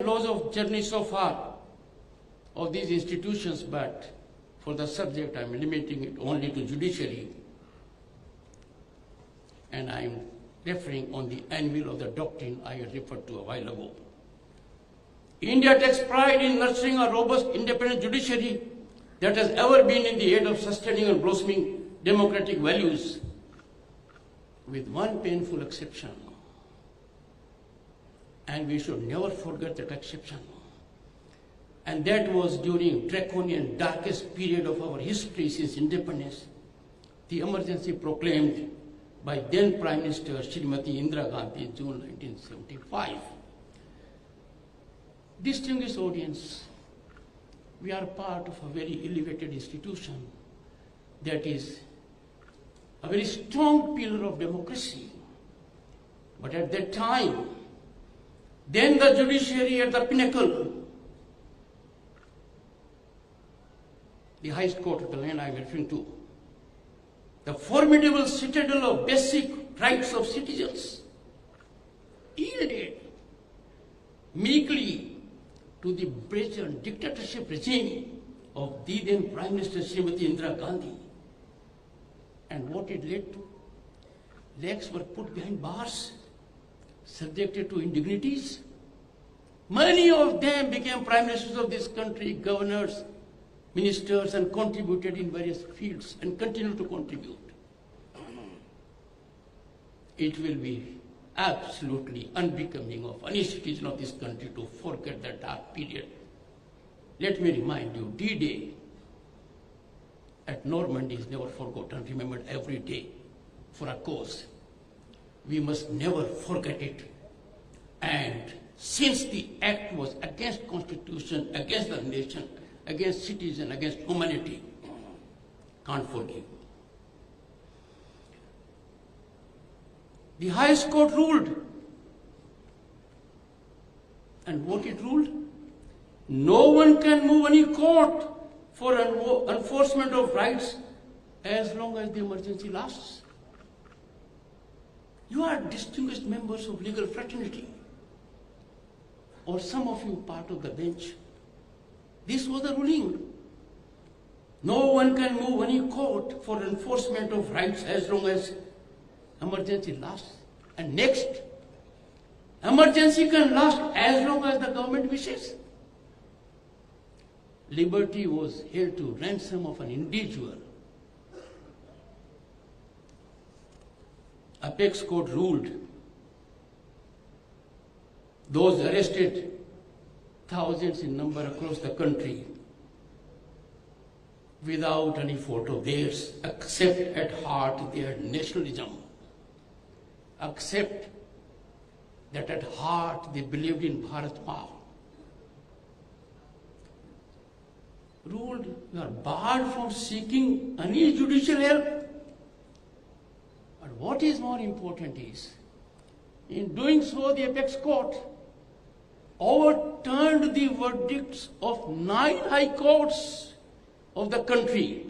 close of journey so far of these institutions, but for the subject I am limiting it only to judiciary, and I am referring on the anvil of the doctrine I had referred to a while ago. India takes pride in nurturing a robust independent judiciary that has ever been in the aid of sustaining and blossoming democratic values, with one painful exception. And we should never forget that exception. And that was during draconian, darkest period of our history since independence, the emergency proclaimed by then Prime Minister Srimati Indra Gandhi in June 1975. Distinguished audience, we are part of a very elevated institution that is a very strong pillar of democracy. But at that time, then the judiciary at the pinnacle, the highest court of the land I am referring to, the formidable citadel of basic rights of citizens, yielded meekly to the brazen dictatorship regime of the then Prime Minister Srimati Indra Gandhi. And what it led to? Legs were put behind bars, subjected to indignities. Many of them became prime ministers of this country, governors, ministers, and contributed in various fields and continue to contribute. It will be absolutely unbecoming of any citizen of this country to forget that dark period. Let me remind you, D-Day at Normandy is never forgotten, remembered every day for a cause. We must never forget it. And since the act was against Constitution, against the nation, against citizen, against humanity, can't forgive. The highest court ruled. And what it ruled? No one can move any court for enforcement of rights as long as the emergency lasts. You are distinguished members of legal fraternity, or some of you part of the bench. This was the ruling. No one can move any court for enforcement of rights as long as emergency lasts. And next, emergency can last as long as the government wishes. Liberty was held to ransom of an individual. Apex Court ruled those arrested, thousands in number across the country, without any fault of theirs, except at heart their nationalism, except that at heart they believed in Bharat Maa. Ruled, you are barred from seeking any judicial help. But what is more important is, in doing so, the Apex Court overturned the verdicts of 9 high courts of the country.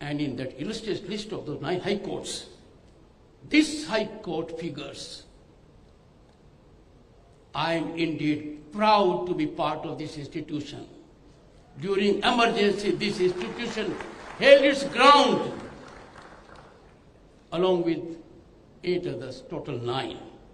And in that illustrious list of those 9 high courts, this high court figures. I am indeed proud to be part of this institution. During emergency, this institution held its ground along with 8 others, total 9.